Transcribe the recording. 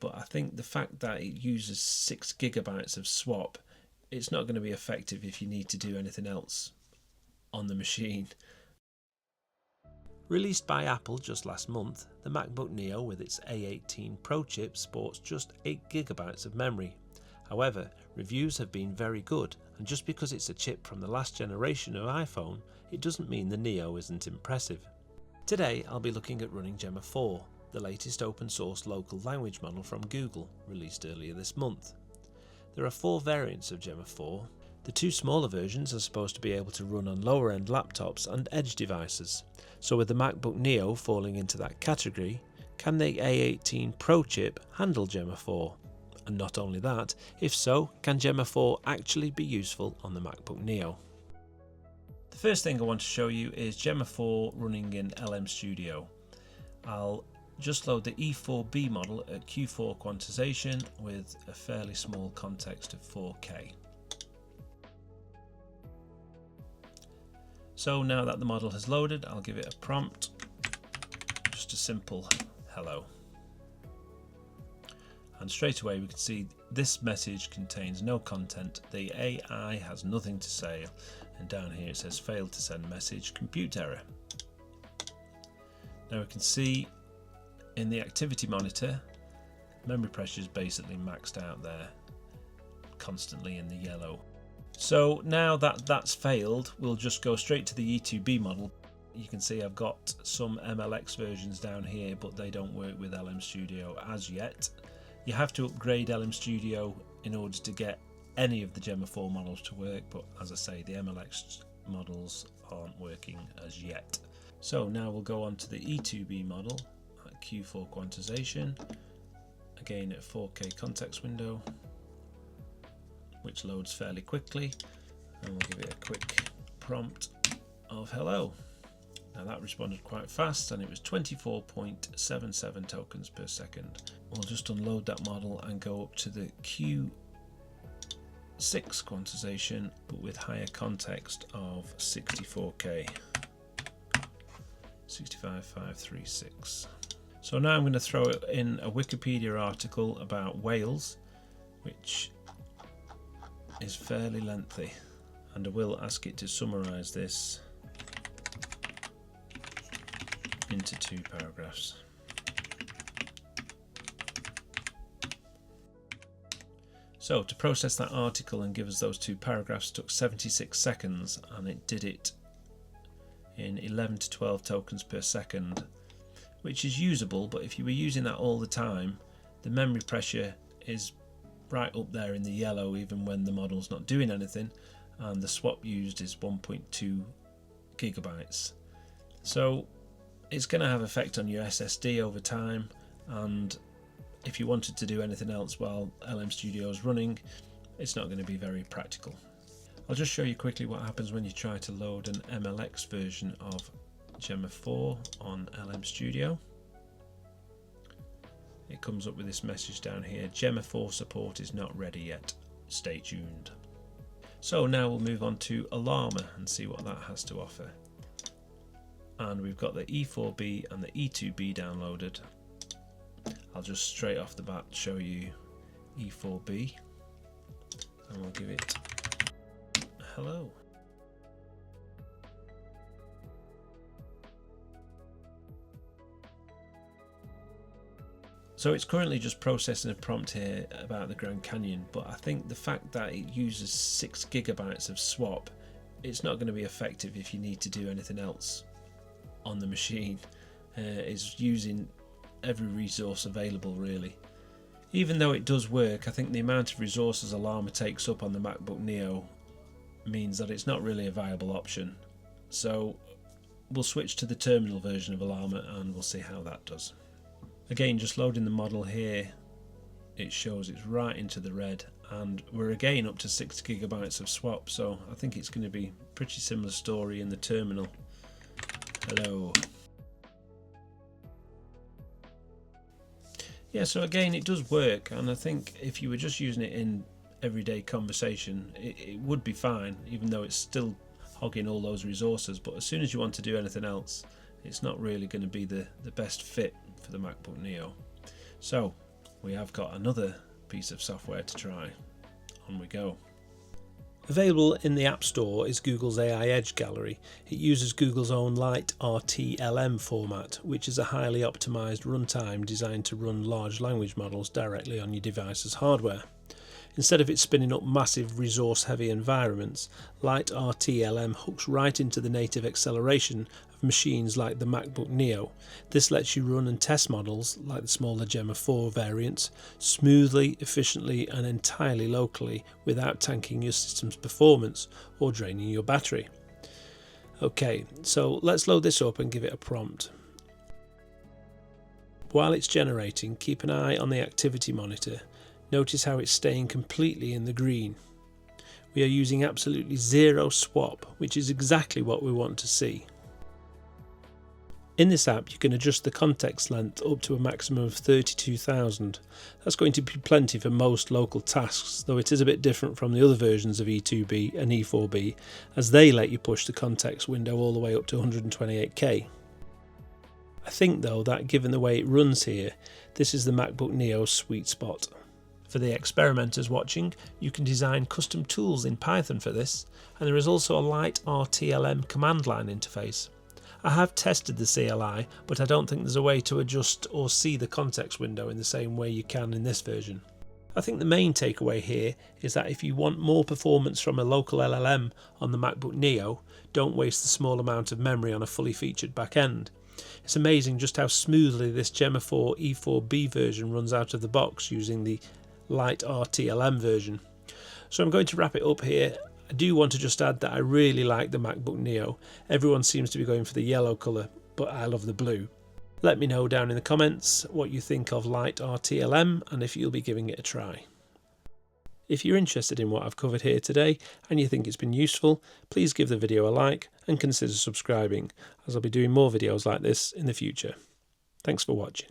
but I think the fact that it uses 6 GB of swap, it's not going to be effective if you need to do anything else on the machine. Released by Apple just last month, the MacBook Neo with its A18 Pro chip sports just 8 GB of memory. However, reviews have been very good, and just because it's a chip from the last generation of iPhone, it doesn't mean the Neo isn't impressive. Today I'll be looking at running Gemma 4, the latest open source local language model from Google, released earlier this month. There are 4 variants of Gemma 4. The 2 smaller versions are supposed to be able to run on lower end laptops and edge devices. So with the MacBook Neo falling into that category, can the A18 Pro chip handle Gemma 4? And not only that, if so, can Gemma 4 actually be useful on the MacBook Neo? The first thing I want to show you is Gemma 4 running in LM Studio. I'll just load the E4B model at Q4 quantization with a fairly small context of 4K. So now that the model has loaded, I'll give it a prompt, just a simple hello. And straight away we can see this message contains no content, the AI has nothing to say, and down here it says failed to send message, compute error. Now we can see in the activity monitor, memory pressure is basically maxed out there, constantly in the yellow. So now that that's failed, we'll just go straight to the E2B model. You can see I've got some MLX versions down here, but they don't work with LM Studio as yet. You have to upgrade LM Studio in order to get any of the Gemma 4 models to work, but as I say, the MLX models aren't working as yet. So now we'll go on to the E2B model at Q4 quantization, again at 4K context window, which loads fairly quickly, and we'll give it a quick prompt of hello. Now that responded quite fast, and it was 24.77 tokens per second. We'll just unload that model and go up to the Q6 quantization, but with higher context of 64K, 65536. So now I'm going to throw in a Wikipedia article about Wales, which is fairly lengthy, and I will ask it to summarise this into 2 paragraphs. So to process that article and give us those 2 paragraphs took 76 seconds, and it did it in 11 to 12 tokens per second, which is usable, but if you were using that all the time, the memory pressure is right up there in the yellow even when the model's not doing anything, and the swap used is 1.2 gigabytes. So it's going to have effect on your SSD over time, and if you wanted to do anything else while LM Studio is running, it's not going to be very practical. I'll just show you quickly what happens when you try to load an MLX version of Gemma 4 on LM Studio. It comes up with this message down here: Gemma 4 support is not ready yet, stay tuned. So now we'll move on to Ollama and see what that has to offer. And we've got the E4B and the E2B downloaded. I'll just straight off the bat show you E4B, and we'll give it a hello. So it's currently just processing a prompt here about the Grand Canyon, but I think the fact that it uses 6 gigabytes of swap, it's not going to be effective if you need to do anything else on the machine. It's using every resource available really. Even though it does work, I think the amount of resources Ollama takes up on the MacBook Neo means that it's not really a viable option. So we'll switch to the terminal version of Ollama and we'll see how that does. Again, just loading the model here, it shows it's right into the red, and we're again up to 6 gigabytes of swap, so I think it's going to be a pretty similar story in the terminal. Hello. Yeah, so again, it does work, and I think if you were just using it in everyday conversation, it would be fine, even though it's still hogging all those resources. But as soon as you want to do anything else, it's not really going to be the best fit for the MacBook Neo. So we have got another piece of software to try. On we go. Available in the App Store is Google's AI Edge Gallery. It uses Google's own Light RTLM format, which is a highly optimized runtime designed to run large language models directly on your device's hardware. Instead of it spinning up massive resource-heavy environments, Light RTLM hooks right into the native acceleration of machines like the MacBook Neo. This lets you run and test models, like the smaller Gemma 4 variants, smoothly, efficiently and entirely locally without tanking your system's performance or draining your battery. Okay, so let's load this up and give it a prompt. While it's generating, keep an eye on the activity monitor. Notice how it's staying completely in the green. We are using absolutely zero swap, which is exactly what we want to see. In this app you can adjust the context length up to a maximum of 32,000. That's going to be plenty for most local tasks, though it is a bit different from the other versions of E2B and E4B, as they let you push the context window all the way up to 128K. I think though that given the way it runs here, this is the MacBook Neo's sweet spot. For the experimenters watching, you can design custom tools in Python for this, and there is also a Light RTLM command line interface. I have tested the CLI, but I don't think there's a way to adjust or see the context window in the same way you can in this version. I think the main takeaway here is that if you want more performance from a local LLM on the MacBook Neo, don't waste the small amount of memory on a fully featured back end. It's amazing just how smoothly this Gemma 4 E4B version runs out of the box using the Light RTLM version. So I'm going to wrap it up here. I do want to just add that I really like the MacBook Neo. Everyone seems to be going for the yellow colour, but I love the blue. Let me know down in the comments what you think of Light RTLM and if you'll be giving it a try. If you're interested in what I've covered here today and you think it's been useful, please give the video a like and consider subscribing, as I'll be doing more videos like this in the future. Thanks for watching.